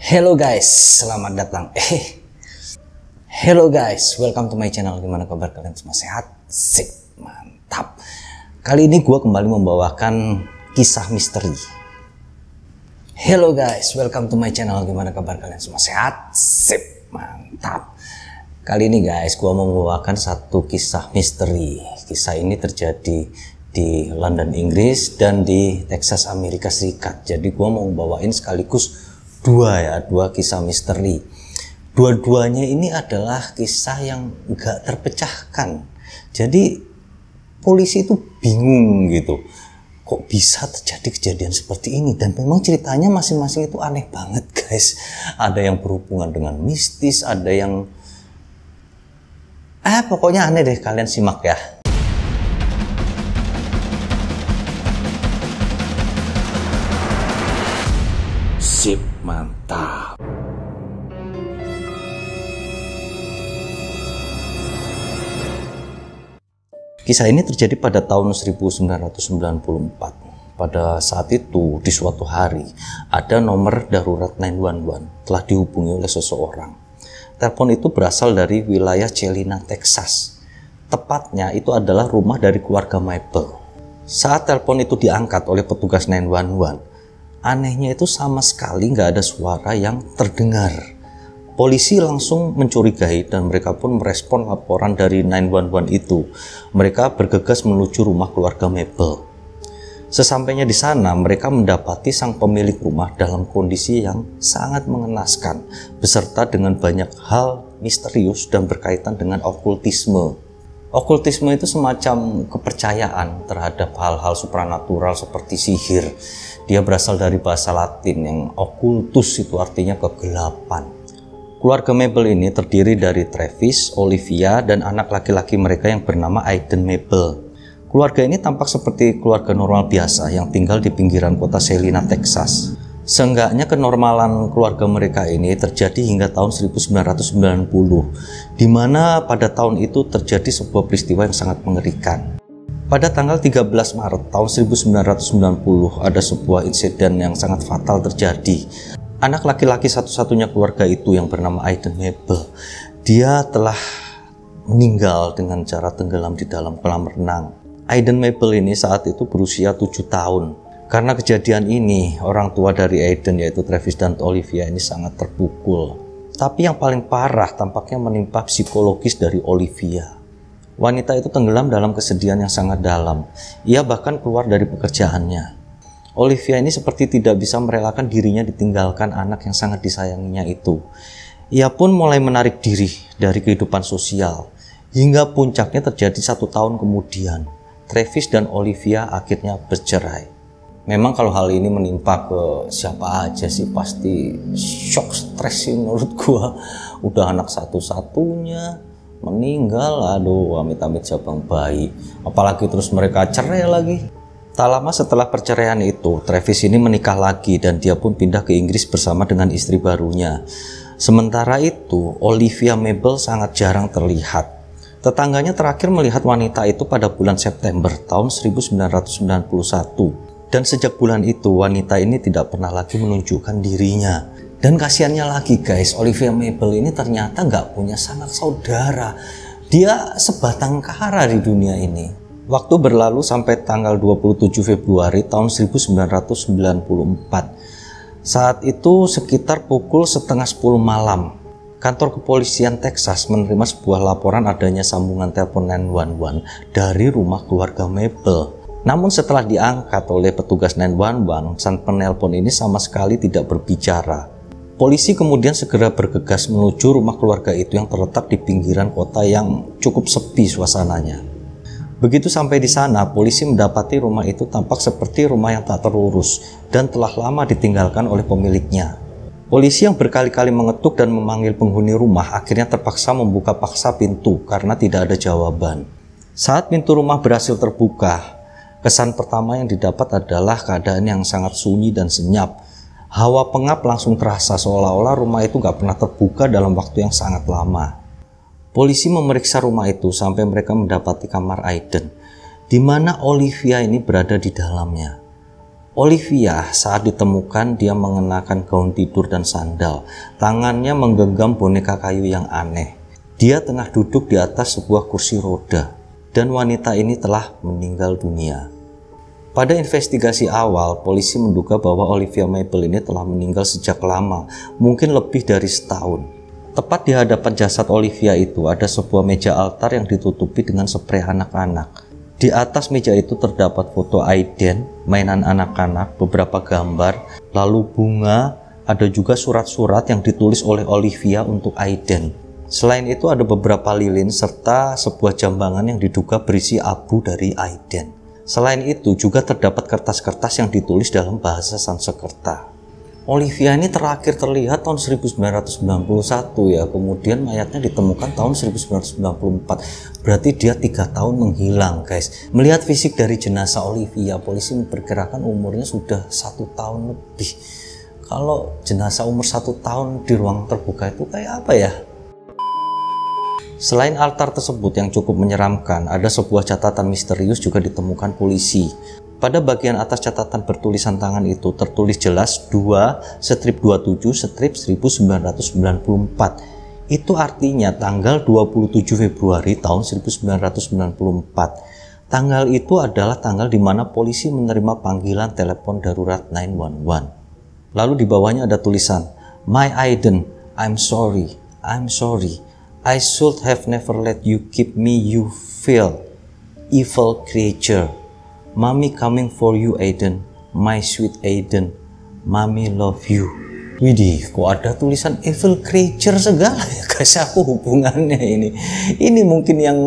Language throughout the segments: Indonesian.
Hello guys, selamat datang. Hello guys, welcome to my channel. Gimana kabar kalian semua? Sehat? Sip, mantap. Kali ini gue kembali membawakan kisah misteri. Hello guys, welcome to my channel. Gimana kabar kalian semua? Sehat? Sip, mantap. Kali ini guys, gue mau membawakan satu kisah misteri. Kisah ini terjadi di London, Inggris dan di Texas, Amerika Serikat. Jadi gue mau membawain sekaligus dua kisah misteri. Dua-duanya ini adalah kisah yang gak terpecahkan. Jadi polisi itu bingung gitu, kok bisa terjadi kejadian seperti ini. Dan memang ceritanya masing-masing itu aneh banget guys. Ada yang berhubungan dengan mistis, ada yang pokoknya aneh deh. Kalian simak ya. Sip, mantap. Kisah ini terjadi pada tahun 1994. Pada saat itu, di suatu hari, ada nomor darurat 911 telah dihubungi oleh seseorang. Telepon itu berasal dari wilayah Celina, Texas. Tepatnya itu adalah rumah dari keluarga Mabel. Saat telepon itu diangkat oleh petugas 911, anehnya itu sama sekali nggak ada suara yang terdengar. Polisi langsung mencurigai dan mereka pun merespon laporan dari 911 itu. Mereka bergegas menuju rumah keluarga Mabel. Sesampainya di sana, mereka mendapati sang pemilik rumah dalam kondisi yang sangat mengenaskan, beserta dengan banyak hal misterius dan berkaitan dengan okultisme. Okultisme itu semacam kepercayaan terhadap hal-hal supranatural seperti sihir. Dia berasal dari bahasa Latin yang okultus itu artinya kegelapan. Keluarga Mabel ini terdiri dari Travis, Olivia, dan anak laki-laki mereka yang bernama Aiden Mabel. Keluarga ini tampak seperti keluarga normal biasa yang tinggal di pinggiran kota Celina, Texas. Seenggaknya kenormalan keluarga mereka ini terjadi hingga tahun 1990, di mana pada tahun itu terjadi sebuah peristiwa yang sangat mengerikan. Pada tanggal 13 Maret tahun 1990 ada sebuah insiden yang sangat fatal terjadi. Anak laki-laki satu-satunya keluarga itu yang bernama Aiden Mabel, dia telah meninggal dengan cara tenggelam di dalam kolam renang. Aiden Mabel ini saat itu berusia 7 tahun. Karena kejadian ini, orang tua dari Aiden yaitu Travis dan Olivia ini sangat terpukul. Tapi yang paling parah tampaknya menimpa psikologis dari Olivia. Wanita itu tenggelam dalam kesedihan yang sangat dalam. Ia bahkan keluar dari pekerjaannya. Olivia ini seperti tidak bisa merelakan dirinya ditinggalkan anak yang sangat disayanginya itu. Ia pun mulai menarik diri dari kehidupan sosial. Hingga puncaknya terjadi 1 tahun kemudian. Travis dan Olivia akhirnya bercerai. Memang kalau hal ini menimpa ke siapa aja sih pasti shock, stres sih menurut gua. Udah anak satu-satunya meninggal, aduh amit-amit cabang bayi, apalagi terus mereka cerai lagi. Tak lama setelah perceraian itu, Travis ini menikah lagi dan dia pun pindah ke Inggris bersama dengan istri barunya. Sementara itu, Olivia Mabel sangat jarang terlihat. Tetangganya terakhir melihat wanita itu pada bulan September tahun 1991 dan sejak bulan itu wanita ini tidak pernah lagi menunjukkan dirinya. Dan kasihannya lagi guys, Olivia Mabel ini ternyata nggak punya sanak saudara. Dia sebatang kara di dunia ini. Waktu berlalu sampai tanggal 27 Februari tahun 1994. Saat itu sekitar pukul 9:30 malam. Kantor kepolisian Texas menerima sebuah laporan adanya sambungan telepon 911 dari rumah keluarga Mabel. Namun setelah diangkat oleh petugas 911, sang penelpon ini sama sekali tidak berbicara. Polisi kemudian segera bergegas menuju rumah keluarga itu yang terletak di pinggiran kota yang cukup sepi suasananya. Begitu sampai di sana, polisi mendapati rumah itu tampak seperti rumah yang tak terurus dan telah lama ditinggalkan oleh pemiliknya. Polisi yang berkali-kali mengetuk dan memanggil penghuni rumah akhirnya terpaksa membuka paksa pintu karena tidak ada jawaban. Saat pintu rumah berhasil terbuka, kesan pertama yang didapat adalah keadaan yang sangat sunyi dan senyap. Hawa pengap langsung terasa seolah-olah rumah itu gak pernah terbuka dalam waktu yang sangat lama. Polisi memeriksa rumah itu sampai mereka mendapati kamar Aiden, di mana Olivia ini berada di dalamnya. Olivia saat ditemukan dia mengenakan gaun tidur dan sandal. Tangannya menggenggam boneka kayu yang aneh. Dia tengah duduk di atas sebuah kursi roda. Dan wanita ini telah meninggal dunia. Pada investigasi awal, polisi menduga bahwa Olivia Mabel ini telah meninggal sejak lama, mungkin lebih dari setahun. Tepat di hadapan jasad Olivia itu ada sebuah meja altar yang ditutupi dengan sprei anak-anak. Di atas meja itu terdapat foto Aiden, mainan anak-anak, beberapa gambar, lalu bunga, ada juga surat-surat yang ditulis oleh Olivia untuk Aiden. Selain itu ada beberapa lilin serta sebuah jambangan yang diduga berisi abu dari Aiden. Selain itu juga terdapat kertas-kertas yang ditulis dalam bahasa Sanskerta. Olivia ini terakhir terlihat tahun 1991 ya, kemudian mayatnya ditemukan tahun 1994. Berarti dia 3 tahun menghilang guys. Melihat fisik dari jenazah Olivia, polisi memperkirakan umurnya sudah 1 tahun lebih. Kalau jenazah umur 1 tahun di ruang terbuka itu kayak apa ya? Selain altar tersebut yang cukup menyeramkan, ada sebuah catatan misterius juga ditemukan polisi. Pada bagian atas catatan bertulisan tangan itu tertulis jelas 2/27/1994. Itu artinya tanggal 27 Februari tahun 1994. Tanggal itu adalah tanggal di mana polisi menerima panggilan telepon darurat 911. Lalu di bawahnya ada tulisan, "My Aiden, I'm sorry. I should have never let you keep me, you feel evil creature. Mommy coming for you Aiden, my sweet Aiden, mommy love you." Widih, kok ada tulisan evil creature segala ya guys, aku hubungannya ini. Ini mungkin yang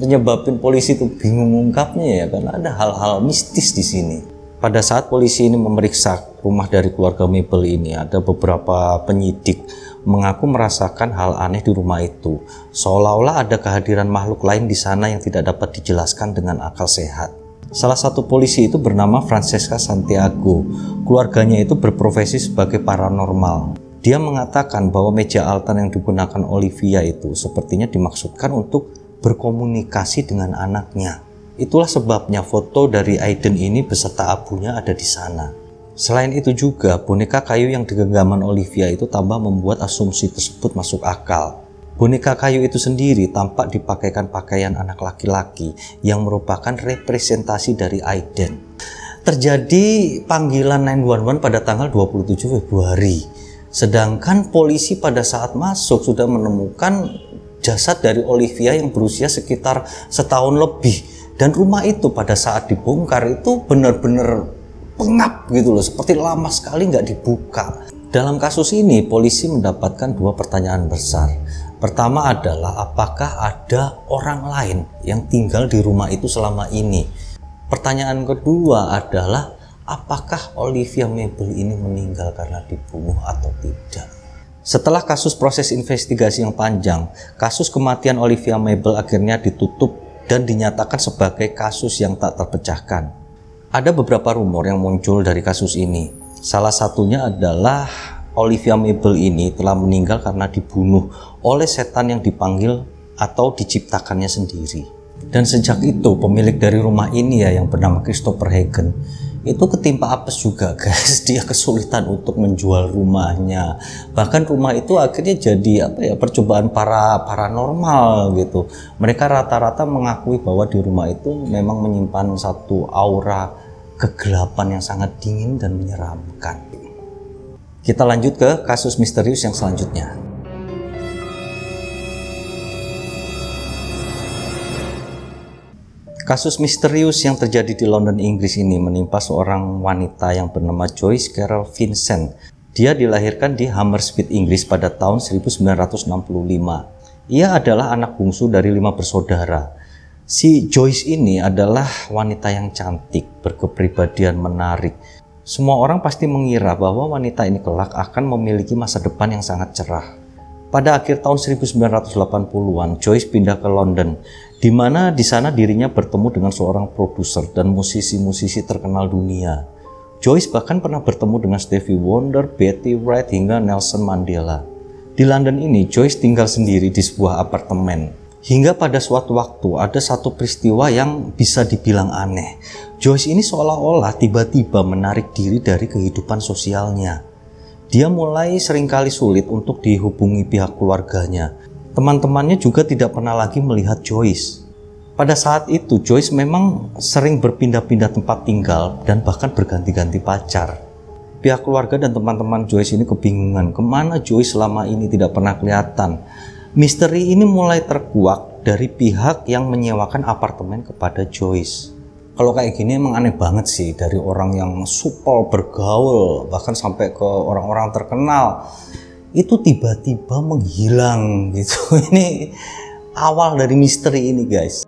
menyebabkan polisi itu bingung mengungkapnya ya, karena ada hal-hal mistis di sini. Pada saat polisi ini memeriksa rumah dari keluarga Mabel ini, ada beberapa penyidik mengaku merasakan hal aneh di rumah itu. Seolah-olah ada kehadiran makhluk lain di sana yang tidak dapat dijelaskan dengan akal sehat. Salah satu polisi itu bernama Francesca Santiago. Keluarganya itu berprofesi sebagai paranormal. Dia mengatakan bahwa meja altar yang digunakan Olivia itu sepertinya dimaksudkan untuk berkomunikasi dengan anaknya. Itulah sebabnya foto dari Aiden ini beserta abunya ada di sana. Selain itu juga, boneka kayu yang digenggaman Olivia itu tambah membuat asumsi tersebut masuk akal. Boneka kayu itu sendiri tampak dipakaikan pakaian anak laki-laki yang merupakan representasi dari Aiden. Terjadi panggilan 911 pada tanggal 27 Februari. Sedangkan polisi pada saat masuk sudah menemukan jasad dari Olivia yang berusia sekitar setahun lebih. Dan rumah itu pada saat dibongkar itu benar-benar pengap gitu loh, seperti lama sekali nggak dibuka. Dalam kasus ini polisi mendapatkan 2 pertanyaan besar. Pertama adalah apakah ada orang lain yang tinggal di rumah itu selama ini. Pertanyaan kedua adalah apakah Olivia Mabel ini meninggal karena dibunuh atau tidak. Setelah kasus proses investigasi yang panjang, kasus kematian Olivia Mabel akhirnya ditutup dan dinyatakan sebagai kasus yang tak terpecahkan. Ada beberapa rumor yang muncul dari kasus ini. Salah satunya adalah Olivia Mabel ini telah meninggal karena dibunuh oleh setan yang dipanggil atau diciptakannya sendiri. Dan sejak itu pemilik dari rumah ini ya yang bernama Christopher Hagen itu ketimpa apes juga guys. Dia kesulitan untuk menjual rumahnya. Bahkan rumah itu akhirnya jadi percobaan paranormal gitu. Mereka rata-rata mengakui bahwa di rumah itu memang menyimpan satu aura kegelapan yang sangat dingin dan menyeramkan. Kita lanjut ke kasus misterius yang selanjutnya. Kasus misterius yang terjadi di London, Inggris ini menimpa seorang wanita yang bernama Joyce Carol Vincent. Dia dilahirkan di Hammersmith, Inggris pada tahun 1965. Ia adalah anak bungsu dari 5 bersaudara. Si Joyce ini adalah wanita yang cantik, berkepribadian menarik. Semua orang pasti mengira bahwa wanita ini kelak akan memiliki masa depan yang sangat cerah. Pada akhir tahun 1980-an, Joyce pindah ke London, di mana di sana dirinya bertemu dengan seorang produser dan musisi-musisi terkenal dunia. Joyce bahkan pernah bertemu dengan Stevie Wonder, Betty Wright, hingga Nelson Mandela. Di London ini, Joyce tinggal sendiri di sebuah apartemen. Hingga pada suatu waktu ada satu peristiwa yang bisa dibilang aneh. Joyce ini seolah-olah tiba-tiba menarik diri dari kehidupan sosialnya. Dia mulai seringkali sulit untuk dihubungi pihak keluarganya. Teman-temannya juga tidak pernah lagi melihat Joyce. Pada saat itu Joyce memang sering berpindah-pindah tempat tinggal dan bahkan berganti-ganti pacar. Pihak keluarga dan teman-teman Joyce ini kebingungan kemana Joyce selama ini tidak pernah kelihatan. Misteri ini mulai terkuak dari pihak yang menyewakan apartemen kepada Joyce. Kalau kayak gini emang aneh banget sih, dari orang yang supel bergaul bahkan sampai ke orang-orang terkenal itu tiba-tiba menghilang gitu. Ini awal dari misteri ini guys.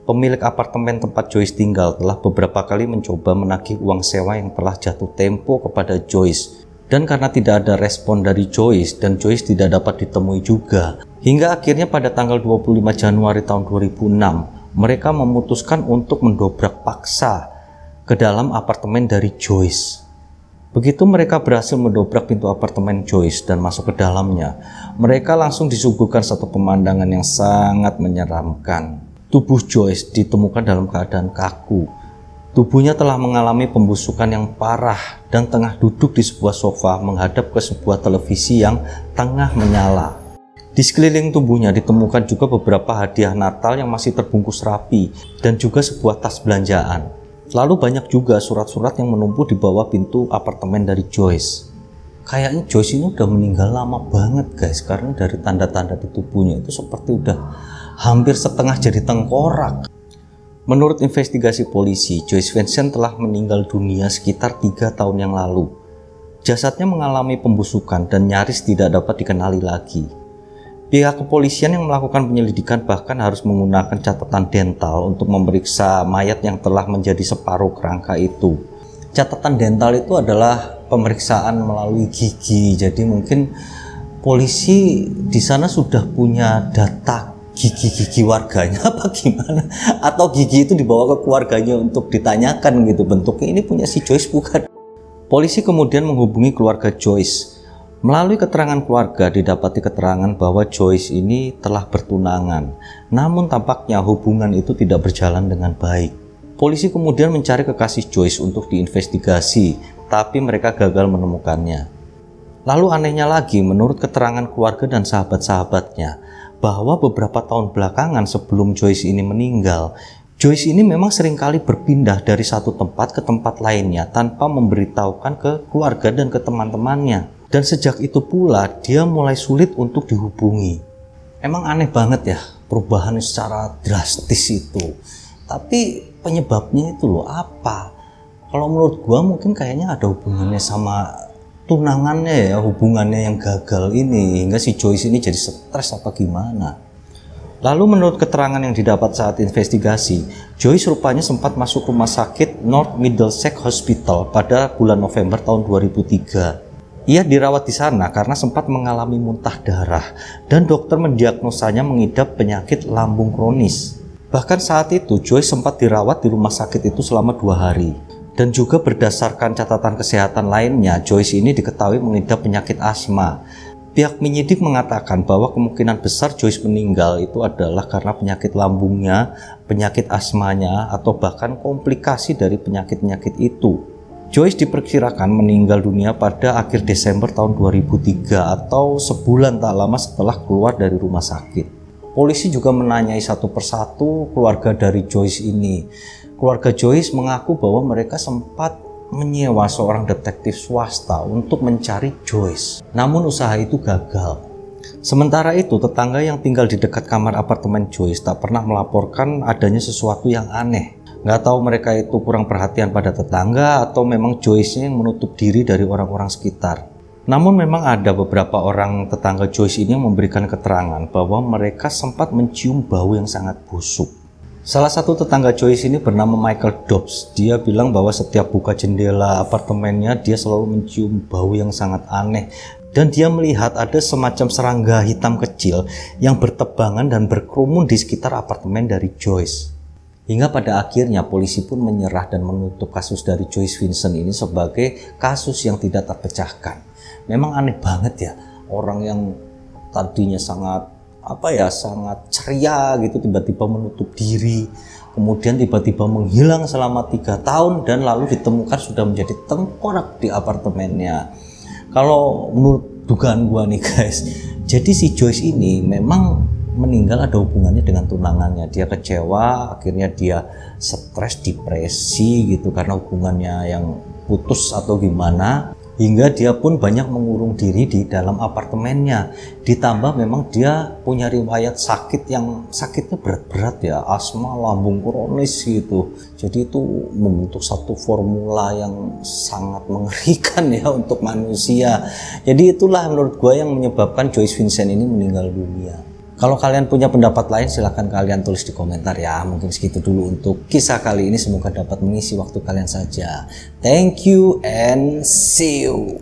Pemilik apartemen tempat Joyce tinggal telah beberapa kali mencoba menagih uang sewa yang telah jatuh tempo kepada Joyce. Dan karena tidak ada respon dari Joyce dan Joyce tidak dapat ditemui juga, hingga akhirnya pada tanggal 25 Januari tahun 2006, mereka memutuskan untuk mendobrak paksa ke dalam apartemen dari Joyce. Begitu mereka berhasil mendobrak pintu apartemen Joyce dan masuk ke dalamnya, mereka langsung disuguhkan satu pemandangan yang sangat menyeramkan. Tubuh Joyce ditemukan dalam keadaan kaku. Tubuhnya telah mengalami pembusukan yang parah dan tengah duduk di sebuah sofa menghadap ke sebuah televisi yang tengah menyala. Di sekeliling tubuhnya ditemukan juga beberapa hadiah Natal yang masih terbungkus rapi dan juga sebuah tas belanjaan. Lalu banyak juga surat-surat yang menumpuk di bawah pintu apartemen dari Joyce. Kayaknya Joyce ini udah meninggal lama banget guys, karena dari tanda-tanda di tubuhnya itu seperti udah hampir setengah jadi tengkorak. Menurut investigasi polisi, Joyce Vincent telah meninggal dunia sekitar 3 tahun yang lalu. Jasadnya mengalami pembusukan dan nyaris tidak dapat dikenali lagi. Pihak kepolisian yang melakukan penyelidikan bahkan harus menggunakan catatan dental untuk memeriksa mayat yang telah menjadi separuh kerangka itu. Catatan dental itu adalah pemeriksaan melalui gigi, jadi mungkin polisi di sana sudah punya data gigi-gigi warganya apa gimana, atau gigi itu dibawa ke keluarganya untuk ditanyakan gitu bentuknya ini punya si Joyce bukan. Polisi kemudian menghubungi keluarga Joyce. Melalui keterangan keluarga didapati keterangan bahwa Joyce ini telah bertunangan, namun tampaknya hubungan itu tidak berjalan dengan baik. Polisi kemudian mencari kekasih Joyce untuk diinvestigasi, tapi mereka gagal menemukannya. Lalu anehnya lagi, menurut keterangan keluarga dan sahabat-sahabatnya, bahwa beberapa tahun belakangan sebelum Joyce ini meninggal, Joyce ini memang seringkali berpindah dari satu tempat ke tempat lainnya tanpa memberitahukan ke keluarga dan ke teman-temannya. Dan sejak itu pula dia mulai sulit untuk dihubungi. Emang aneh banget ya perubahan secara drastis itu. Tapi penyebabnya itu loh apa? Kalau menurut gua mungkin kayaknya ada hubungannya sama tunangannya ya, hubungannya yang gagal ini hingga si Joyce ini jadi stres apa gimana. Lalu menurut keterangan yang didapat saat investigasi, Joyce rupanya sempat masuk rumah sakit North Middlesex Hospital pada bulan November tahun 2003. Ia dirawat di sana karena sempat mengalami muntah darah dan dokter mendiagnosanya mengidap penyakit lambung kronis. Bahkan saat itu Joyce sempat dirawat di rumah sakit itu selama 2 hari. Dan juga berdasarkan catatan kesehatan lainnya, Joyce ini diketahui mengidap penyakit asma. Pihak penyidik mengatakan bahwa kemungkinan besar Joyce meninggal itu adalah karena penyakit lambungnya, penyakit asmanya, atau bahkan komplikasi dari penyakit-penyakit itu. Joyce diperkirakan meninggal dunia pada akhir Desember tahun 2003 atau sebulan tak lama setelah keluar dari rumah sakit. Polisi juga menanyai satu persatu keluarga dari Joyce ini. Keluarga Joyce mengaku bahwa mereka sempat menyewa seorang detektif swasta untuk mencari Joyce. Namun usaha itu gagal. Sementara itu, tetangga yang tinggal di dekat kamar apartemen Joyce tak pernah melaporkan adanya sesuatu yang aneh. Nggak tahu mereka itu kurang perhatian pada tetangga atau memang Joyce yang menutup diri dari orang-orang sekitar. Namun memang ada beberapa orang tetangga Joyce ini yang memberikan keterangan bahwa mereka sempat mencium bau yang sangat busuk. Salah satu tetangga Joyce ini bernama Michael Dobbs. Dia bilang bahwa setiap buka jendela apartemennya dia selalu mencium bau yang sangat aneh. Dan dia melihat ada semacam serangga hitam kecil yang bertebangan dan berkerumun di sekitar apartemen dari Joyce. Hingga pada akhirnya polisi pun menyerah dan menutup kasus dari Joyce Vincent ini sebagai kasus yang tidak terpecahkan. Memang aneh banget ya, orang yang tadinya sangat sangat ceria gitu, tiba-tiba menutup diri, kemudian tiba-tiba menghilang selama 3 tahun dan lalu ditemukan sudah menjadi tengkorak di apartemennya. Kalau menurut dugaan gua nih guys, jadi si Joyce ini memang meninggal ada hubungannya dengan tunangannya. Dia kecewa, akhirnya dia stres, depresi gitu karena hubungannya yang putus atau gimana, hingga dia pun banyak mengurung diri di dalam apartemennya. Ditambah memang dia punya riwayat sakit yang sakitnya berat-berat ya, asma, lambung kronis gitu. Jadi itu membentuk satu formula yang sangat mengerikan ya untuk manusia. Jadi itulah menurut gue yang menyebabkan Joyce Vincent ini meninggal dunia. Kalau kalian punya pendapat lain silahkan kalian tulis di komentar ya. Mungkin segitu dulu untuk kisah kali ini, semoga dapat mengisi waktu kalian saja. Thank you and see you.